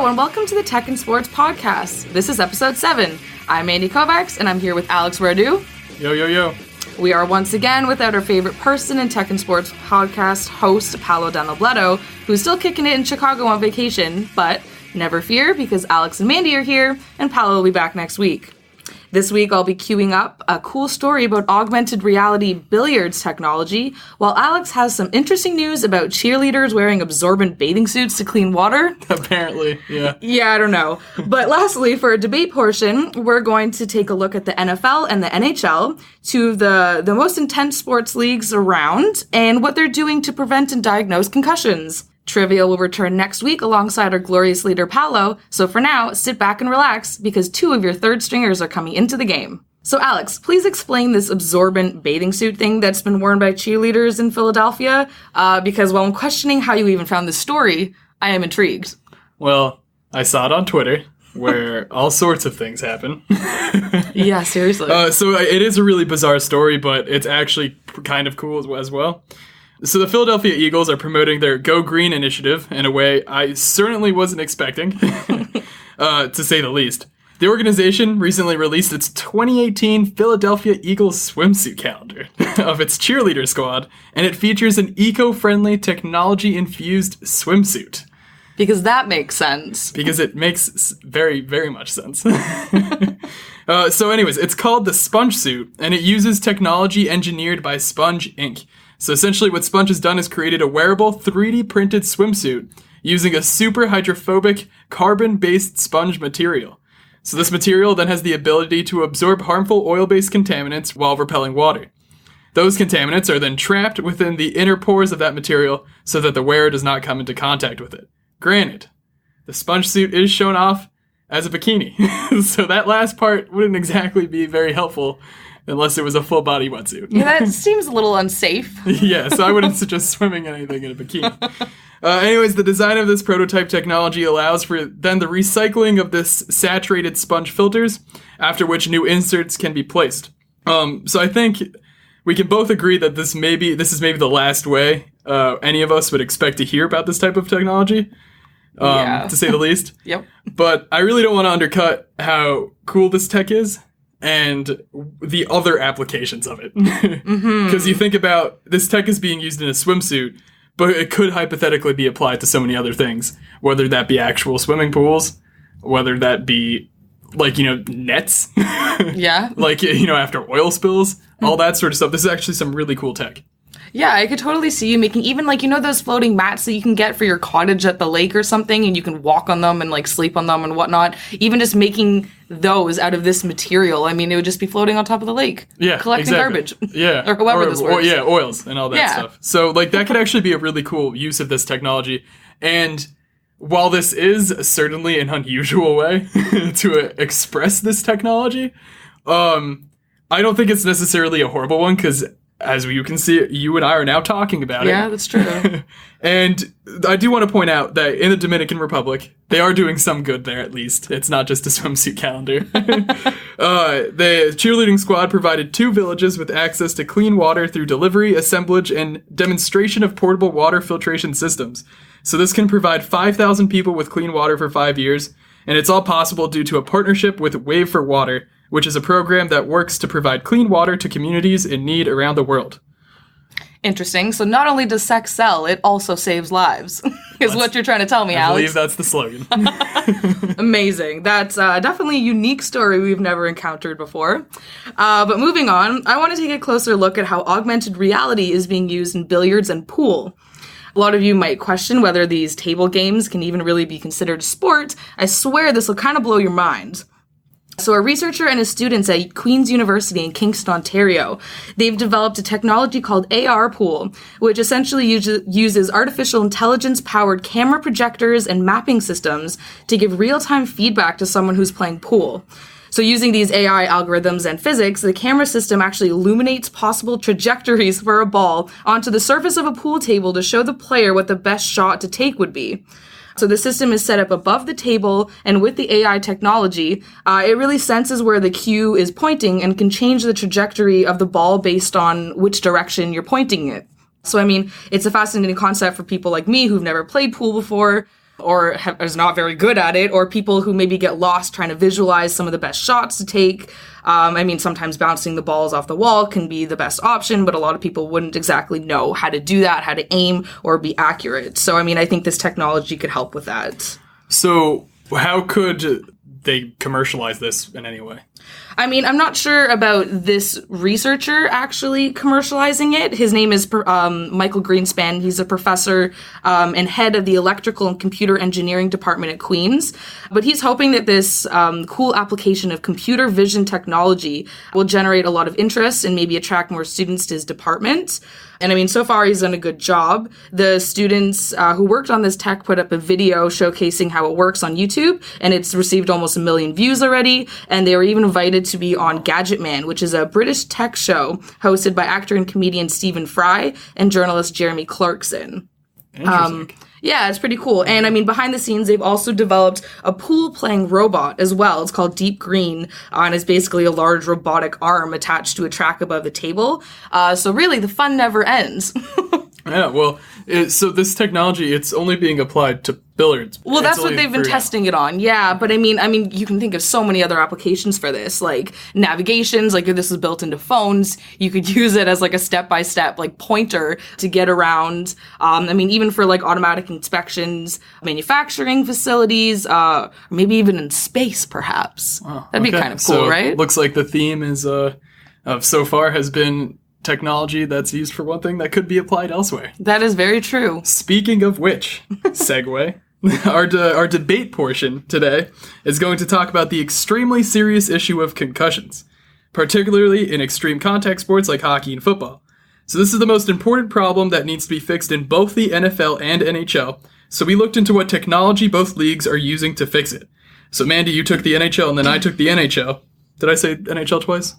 and welcome to the Tech and Sports Podcast. This is episode 7. I'm Andy Kovacs, and I'm here with Alex Radu. Yo, yo, yo. We are once again without our favorite person in Tech and Sports Podcast host, Paolo Danobledo, who's still kicking it in Chicago on vacation, but never fear, because Alex and Mandy are here, and Paolo will be back next week. This week, I'll be queuing up a cool story about augmented reality billiards technology, while Alex has some interesting news about cheerleaders wearing absorbent bathing suits to clean water. Apparently, yeah. Yeah, I don't know. But lastly, for a debate portion, we're going to take a look at the NFL and the NHL, two of the most intense sports leagues around, and what they're doing to prevent and diagnose concussions. Trivia will return next week alongside our glorious leader, Paolo. So for now, sit back and relax because 2 of your third stringers are coming into the game. So Alex, please explain this absorbent bathing suit thing that's been worn by cheerleaders in Philadelphia, because while I'm questioning how you even found this story, I am intrigued. Well, I saw it on Twitter, where all sorts of things happen. Yeah, seriously. So it is a really bizarre story, but it's actually kind of cool as well. So the Philadelphia Eagles are promoting their Go Green initiative in a way I certainly wasn't expecting, to say the least. The organization recently released its 2018 Philadelphia Eagles swimsuit calendar of its cheerleader squad, and it features an eco-friendly, technology-infused swimsuit. Because that makes sense. Because it makes very, very much sense. So anyways, it's called the Sponge Suit, and it uses technology engineered by Sponge Inc., So essentially what Sponge has done is created a wearable 3D printed swimsuit using a super hydrophobic carbon-based sponge material. So this material then has the ability to absorb harmful oil-based contaminants while repelling water. Those contaminants are then trapped within the inner pores of that material so that the wearer does not come into contact with it. Granted, the sponge suit is shown off as a bikini, so that last part wouldn't exactly be very helpful unless it was a full-body wetsuit. Yeah, that seems a little unsafe. Yeah, so I wouldn't suggest swimming in anything in a bikini. Anyways, the design of this prototype technology allows for then the recycling of this saturated sponge filters, after which new inserts can be placed. So I think we can both agree that this is maybe the last way any of us would expect to hear about this type of technology, to say the least. Yep. But I really don't want to undercut how cool this tech is and the other applications of it. Because you think about, this tech is being used in a swimsuit, but it could hypothetically be applied to so many other things, whether that be actual swimming pools, whether that be, nets. Yeah. After oil spills, all that sort of stuff. This is actually some really cool tech. Yeah, I could totally see you making even, those floating mats that you can get for your cottage at the lake or something, and you can walk on them and, sleep on them and whatnot. Even just making those out of this material, it would just be floating on top of the lake. Yeah, collecting garbage. Yeah. Or however this works. Oils and all that stuff. So, that could actually be a really cool use of this technology. And while this is certainly an unusual way to express this technology, I don't think it's necessarily a horrible one, because as you can see, you and I are now talking about it. Yeah, that's true. And I do want to point out that in the Dominican Republic, they are doing some good there, at least. It's not just a swimsuit calendar. The cheerleading squad provided 2 villages with access to clean water through delivery, assemblage, and demonstration of portable water filtration systems. So this can provide 5,000 people with clean water for 5 years, and it's all possible due to a partnership with Wave for Water, which is a program that works to provide clean water to communities in need around the world. Interesting. So not only does sex sell, it also saves lives, is what you're trying to tell me, Alex. I believe that's the slogan. Amazing. That's definitely a unique story we've never encountered before. But moving on, I want to take a closer look at how augmented reality is being used in billiards and pool. A lot of you might question whether these table games can even really be considered a sport. I swear this will kind of blow your mind. So a researcher and his students at Queen's University in Kingston, Ontario, they've developed a technology called AR Pool, which essentially uses artificial intelligence-powered camera projectors and mapping systems to give real-time feedback to someone who's playing pool. So using these AI algorithms and physics, the camera system actually illuminates possible trajectories for a ball onto the surface of a pool table to show the player what the best shot to take would be. So the system is set up above the table, and with the AI technology, it really senses where the cue is pointing and can change the trajectory of the ball based on which direction you're pointing it. So, it's a fascinating concept for people like me who've never played pool before. or is not very good at it, or people who maybe get lost trying to visualize some of the best shots to take. I mean, sometimes bouncing the balls off the wall can be the best option, but a lot of people wouldn't exactly know how to do that, how to aim or be accurate. So, I mean, I think this technology could help with that. So how could they commercialize this in any way? I mean, I'm not sure about this researcher actually commercializing it. His name is Michael Greenspan. He's a professor and head of the electrical and computer engineering department at Queen's. But he's hoping that this cool application of computer vision technology will generate a lot of interest and maybe attract more students to his department. And I mean, so far he's done a good job. The students who worked on this tech put up a video showcasing how it works on YouTube, and it's received almost 1 million views already. And they were even invited to be on Gadget Man, which is a British tech show hosted by actor and comedian Stephen Fry and journalist Jeremy Clarkson. Interesting. Yeah, it's pretty cool. And I mean, behind the scenes, they've also developed a pool-playing robot as well. It's called Deep Green, and it's basically a large robotic arm attached to a track above the table. So really, the fun never ends. Yeah, well, so this technology, it's only being applied to billiards. Well, that's what they've been testing it on. Yeah, but I mean, you can think of so many other applications for this, like navigations. Like if this is built into phones, you could use it as like a step-by-step like pointer to get around. I mean, even for like automatic inspections, manufacturing facilities, maybe even in space, perhaps. Oh, that'd be kind of cool, so right? Looks like the theme is of so far has been technology that's used for one thing that could be applied elsewhere. That is very true. Speaking of which, segue, our debate portion today is going to talk about the extremely serious issue of concussions, particularly in extreme contact sports like hockey and football. So this is the most important problem that needs to be fixed in both the NFL and NHL. So we looked into what technology both leagues are using to fix it. So Mandy, you took the NHL and then I took the NHL. Did I say NHL twice?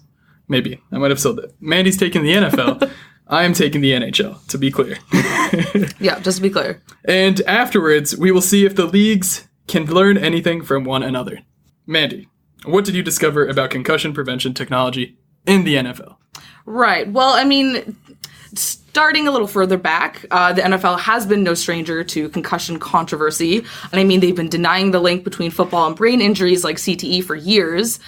Maybe. I might have said that. Mandy's taking the NFL. I am taking the NHL, to be clear. Yeah, just to be clear. And afterwards, we will see if the leagues can learn anything from one another. Mandy, what did you discover about concussion prevention technology in the NFL? Right. Well, I mean, starting a little further back, the NFL has been no stranger to concussion controversy. And I mean, they've been denying the link between football and brain injuries like CTE for years.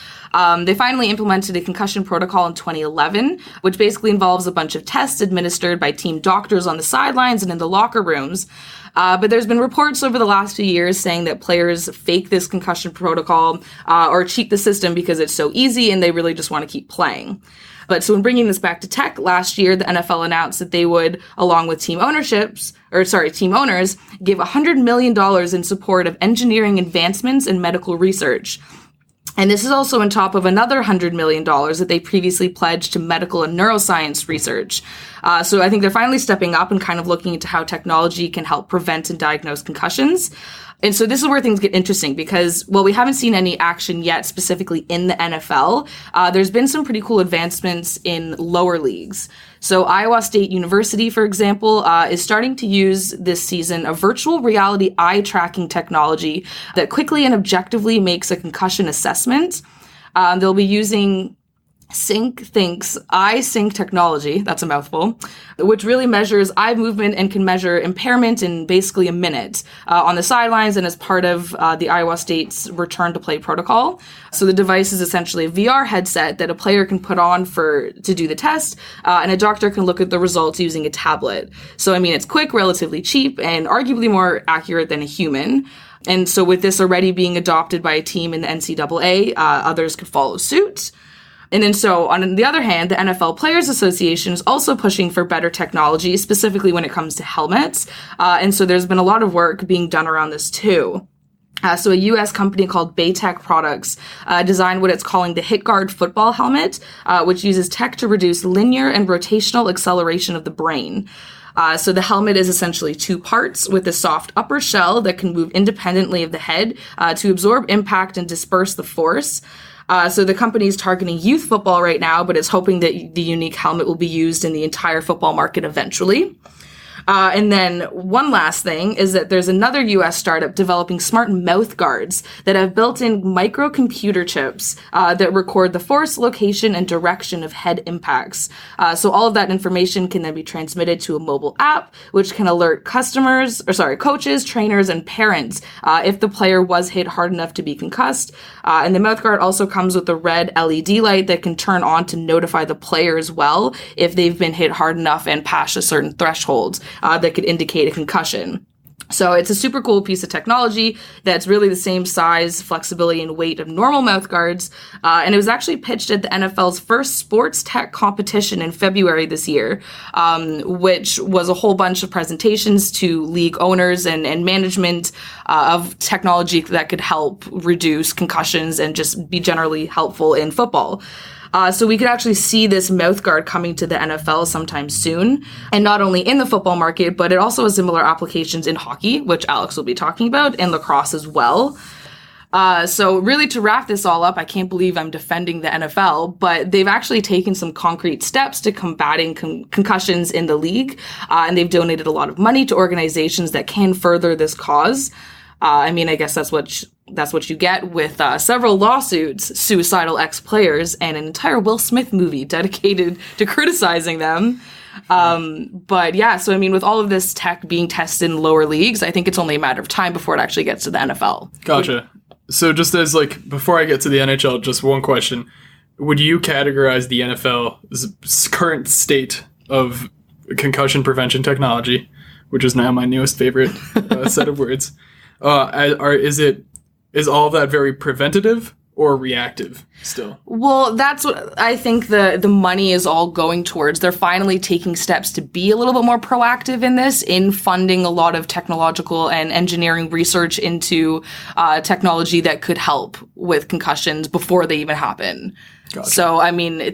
They finally implemented a concussion protocol in 2011, which basically involves a bunch of tests administered by team doctors on the sidelines and in the locker rooms. But there's been reports over the last few years saying that players fake this concussion protocol or cheat the system because it's so easy and they really just want to keep playing. But so in bringing this back to tech, last year, the NFL announced that they would, along with team owners, give $100 million in support of engineering advancements and medical research. And this is also on top of another $100 million that they previously pledged to medical and neuroscience research. So I think they're finally stepping up and kind of looking into how technology can help prevent and diagnose concussions. And so this is where things get interesting because, while we haven't seen any action yet specifically in the NFL, there's been some pretty cool advancements in lower leagues. So Iowa State University, for example, is starting to use this season a virtual reality eye tracking technology that quickly and objectively makes a concussion assessment. They'll be using SyncThink's eye sync technology, that's a mouthful, which really measures eye movement and can measure impairment in basically a minute on the sidelines and as part of the Iowa State's return to play protocol. So the device is essentially a VR headset that a player can put on to do the test, and a doctor can look at the results using a tablet. So I mean, it's quick, relatively cheap, and arguably more accurate than a human. And so with this already being adopted by a team in the NCAA, others could follow suit. And then so, on the other hand, the NFL Players Association is also pushing for better technology, specifically when it comes to helmets. And so there's been a lot of work being done around this too. So a U.S. company called Baytech Products designed what it's calling the HitGuard football helmet, which uses tech to reduce linear and rotational acceleration of the brain. So the helmet is essentially two parts with a soft upper shell that can move independently of the head to absorb impact and disperse the force. So the company is targeting youth football right now, but is hoping that the unique helmet will be used in the entire football market eventually. And then one last thing is that there's another US startup developing smart mouth guards that have built-in microcomputer chips that record the force, location, and direction of head impacts. So all of that information can then be transmitted to a mobile app, which can alert coaches, trainers, and parents if the player was hit hard enough to be concussed. And the mouth guard also comes with a red LED light that can turn on to notify the player as well if they've been hit hard enough and past a certain threshold that could indicate a concussion. So it's a super cool piece of technology that's really the same size, flexibility, and weight of normal mouth guards. And it was actually pitched at the NFL's first sports tech competition in February this year, which was a whole bunch of presentations to league owners and management of technology that could help reduce concussions and just be generally helpful in football. So we could actually see this mouth guard coming to the NFL sometime soon. And not only in the football market, but it also has similar applications in hockey, which Alex will be talking about, and lacrosse as well. So really to wrap this all up, I can't believe I'm defending the NFL, but they've actually taken some concrete steps to combating concussions in the league. And they've donated a lot of money to organizations that can further this cause. I guess that's what you get with several lawsuits, suicidal ex-players, and an entire Will Smith movie dedicated to criticizing them. But yeah, so with all of this tech being tested in lower leagues, I think it's only a matter of time before it actually gets to the NFL. Gotcha. So just as before I get to the NHL, just one question. Would you categorize the NFL's current state of concussion prevention technology, which is now my newest favorite set of words, is all of that very preventative or reactive still? Well, that's what I think the money is all going towards. They're finally taking steps to be a little bit more proactive in this, in funding a lot of technological and engineering research into technology that could help with concussions before they even happen. Gotcha. So,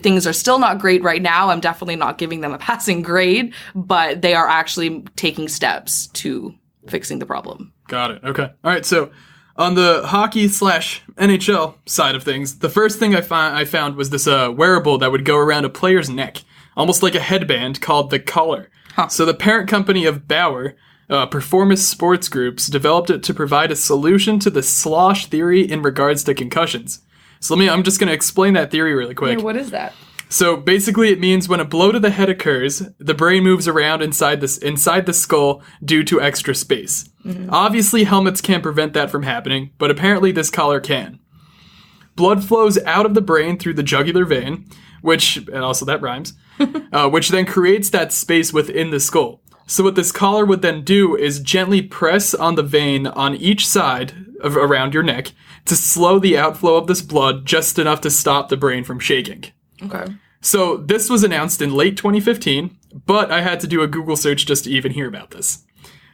things are still not great right now. I'm definitely not giving them a passing grade, but they are actually taking steps to fixing the problem. Got it. Okay. All right. So on the hockey/NHL side of things, the first thing I found was this wearable that would go around a player's neck, almost like a headband, called the collar. Huh. So the parent company of Bauer, Performance Sports Groups, developed it to provide a solution to the slosh theory in regards to concussions. So I'm just going to explain that theory really quick. Yeah, what is that? So basically it means when a blow to the head occurs, the brain moves around inside the skull due to extra space. Mm-hmm. Obviously helmets can't prevent that from happening, but apparently this collar can. Blood flows out of the brain through the jugular vein, and also that rhymes, which then creates that space within the skull. So what this collar would then do is gently press on the vein on each side around your neck to slow the outflow of this blood just enough to stop the brain from shaking. Okay. So this was announced in late 2015, but I had to do a Google search just to even hear about this.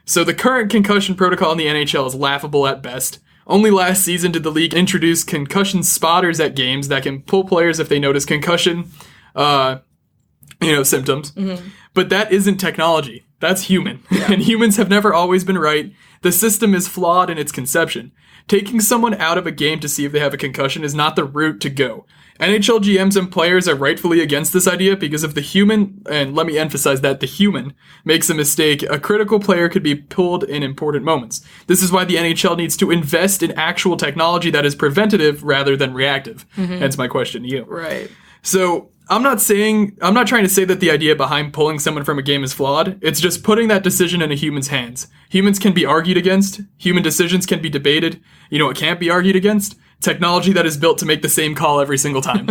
So the current concussion protocol in the NHL is laughable at best. Only last season did the league introduce concussion spotters at games that can pull players if they notice concussion, symptoms. Mm-hmm. But that isn't technology. That's human. Yeah. And humans have never always been right. The system is flawed in its conception. Taking someone out of a game to see if they have a concussion is not the route to go. NHL GMs and players are rightfully against this idea because if the human, and let me emphasize that, the human makes a mistake, a critical player could be pulled in important moments. This is why the NHL needs to invest in actual technology that is preventative rather than reactive. Mm-hmm. Hence my question to you. Right. So I'm not trying to say that the idea behind pulling someone from a game is flawed. It's just putting that decision in a human's hands. Humans can be argued against. Human decisions can be debated. You know what can't be argued against? Technology that is built to make the same call every single time.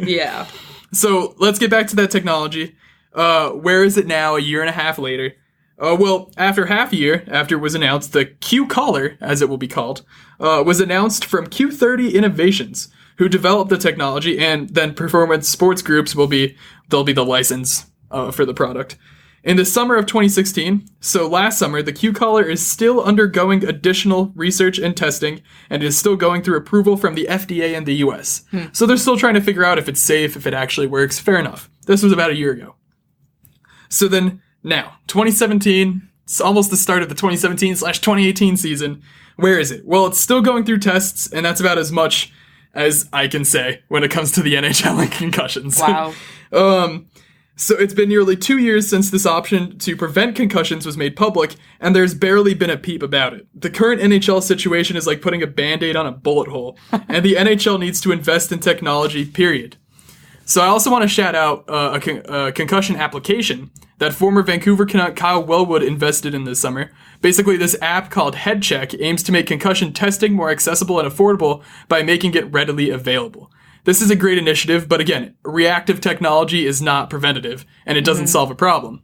Yeah. So let's get back to that technology. Where is it now, a year and a half later? Well, after half a year, after it was announced, the Q Collar, as it will be called, was announced from Q30 Innovations, who developed the technology, and then Performance Sports Groups they'll be the license for the product. In the summer of 2016, so last summer, the Q Collar is still undergoing additional research and testing, and is still going through approval from the FDA and the US. So they're still trying to figure out if it's safe, if it actually works. Fair enough. This was about a year ago. So then, now, 2017, it's almost the start of the 2017/2018 season. Where is it? Well, it's still going through tests, and that's about as much as I can say when it comes to the NHL and concussions. Wow. So it's been nearly 2 years since this option to prevent concussions was made public, and there's barely been a peep about it. The current NHL situation is like putting a Band-Aid on a bullet hole, and the NHL needs to invest in technology, period. So I also want to shout out a concussion application that former Vancouver Canuck Kyle Wellwood invested in this summer. Basically, this app called HeadCheck aims to make concussion testing more accessible and affordable by making it readily available. This is a great initiative, but again, reactive technology is not preventative, and it doesn't solve a problem.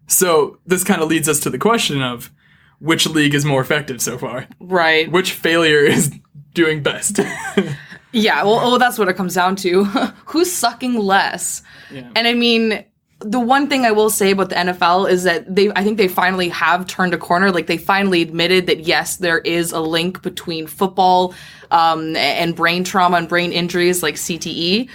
So this kind of leads us to the question of which league is more effective so far? Right. Which failure is doing best? Yeah, well, that's what it comes down to. Who's sucking less? Yeah. And I mean, the one thing I will say about the NFL is that I think they finally have turned a corner. Like, they finally admitted that, yes, there is a link between football and brain trauma and brain injuries like CTE.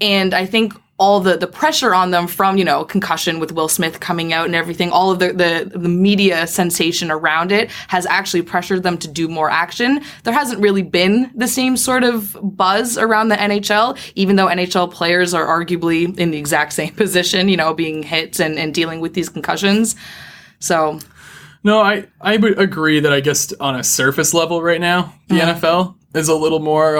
And I think all the pressure on them from, concussion with Will Smith coming out and everything, all of the media sensation around it has actually pressured them to do more action. There hasn't really been the same sort of buzz around the NHL, even though NHL players are arguably in the exact same position, being hit and dealing with these concussions. So... No, I would agree that I guess on a surface level right now, the NFL is a little more,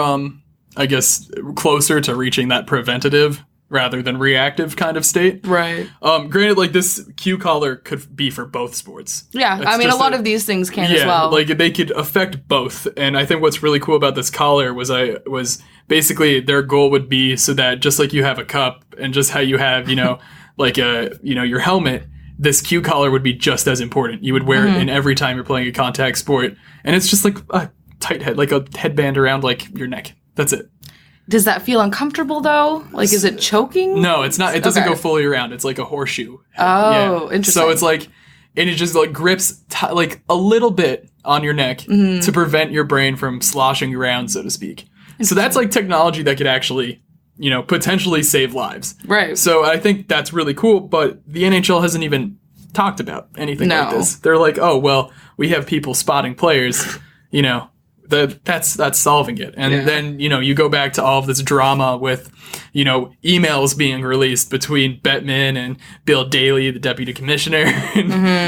I guess, closer to reaching that preventative rather than reactive kind of state. Right. Granted, like, this cue collar could be for both sports. Yeah, It's I mean, a just lot of these things can as well. like they could affect both. And I think what's really cool about this collar was basically their goal would be so that just like you have a cup and just how you have, like your helmet, this cue collar would be just as important. You would wear it in every time you're playing a contact sport. And it's just like a tight head, like a headband around like your neck. That's it. Does that feel uncomfortable though? Like, is it choking? No, it's not. It doesn't go fully around. It's like a horseshoe. Oh, interesting. So it's like, and it just like grips like a little bit on your neck to prevent your brain from sloshing around, so to speak. So that's like technology that could actually, potentially save lives. Right. So I think that's really cool, but the NHL hasn't even talked about anything like this. They're like, oh, well, we have people spotting players, that's solving it. And then, you go back to all of this drama with, emails being released between Bettman and Bill Daley, the deputy commissioner,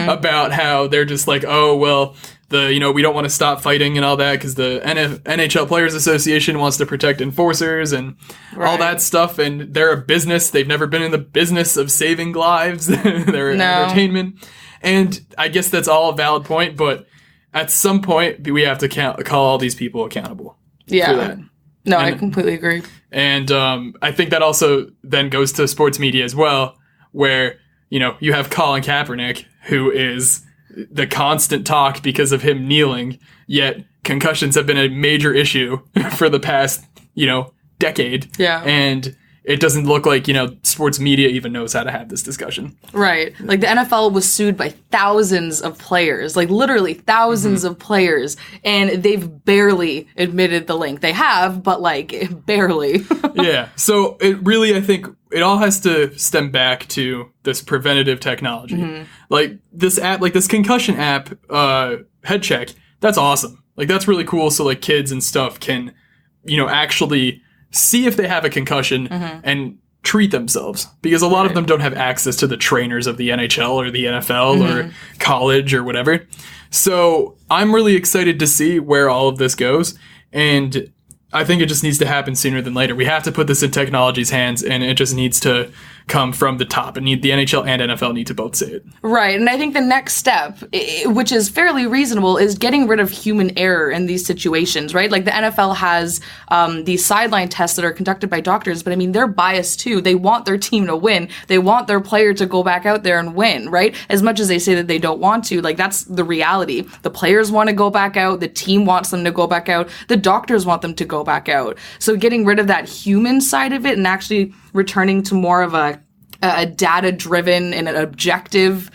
about how they're just like, oh, well, we don't want to stop fighting and all that because the NHL Players Association wants to protect enforcers and all that stuff. And they're a business. They've never been in the business of saving lives. They're entertainment. And I guess that's all a valid point, but at some point, we have to call all these people accountable for that. No, I completely agree. And I think that also then goes to sports media as well, where, you have Colin Kaepernick, who is the constant talk because of him kneeling, yet concussions have been a major issue for the past, decade. Yeah. And it doesn't look like, sports media even knows how to have this discussion. Right. Like, the NFL was sued by thousands of players, like literally thousands of players, and they've barely admitted the link. They have, but like barely. Yeah. So it really, I think it all has to stem back to this preventative technology. Like this app, like this concussion app, HeadCheck, that's awesome. Like, that's really cool. So like kids and stuff can, actually see if they have a concussion and treat themselves, because a lot of them don't have access to the trainers of the NHL or the NFL or college or whatever. So I'm really excited to see where all of this goes. And I think it just needs to happen sooner than later. We have to put this in technology's hands, and it just needs to come from the top. And the NHL and NFL need to both say it. Right. And I think the next step, which is fairly reasonable, is getting rid of human error in these situations, right? Like, the NFL has these sideline tests that are conducted by doctors, but I mean, they're biased too. They want their team to win. They want their player to go back out there and win, right? As much as they say that they don't want to, like, that's the reality. The players want to go back out. The team wants them to go back out. The doctors want them to go back out. So getting rid of that human side of it and actually returning to more of a data-driven and an objective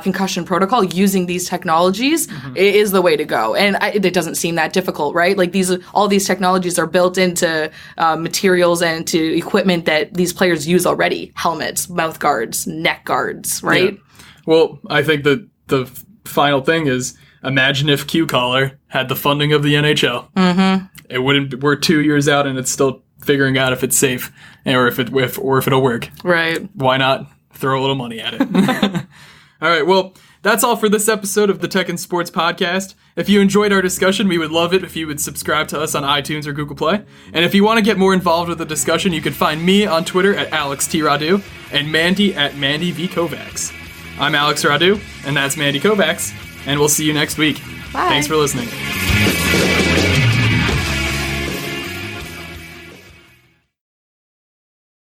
concussion protocol using these technologies is the way to go. And it doesn't seem that difficult, right? Like, all these technologies are built into materials and to equipment that these players use already. Helmets, mouth guards, neck guards, right? Yeah. Well, I think that the final thing is, imagine if Q Collar had the funding of the NHL. It wouldn't. We're 2 years out, and it's still figuring out if it's safe. or if it'll work. Right. Why not throw a little money at it? All right, well, that's all for this episode of the Tech and Sports Podcast. If you enjoyed our discussion, we would love it if you would subscribe to us on iTunes or Google Play. And if you want to get more involved with the discussion, you can find me on Twitter at AlexTRadu and Mandy at MandyVKovacs. I'm Alex Radu, and that's Mandy Kovacs, and we'll see you next week. Bye. Thanks for listening.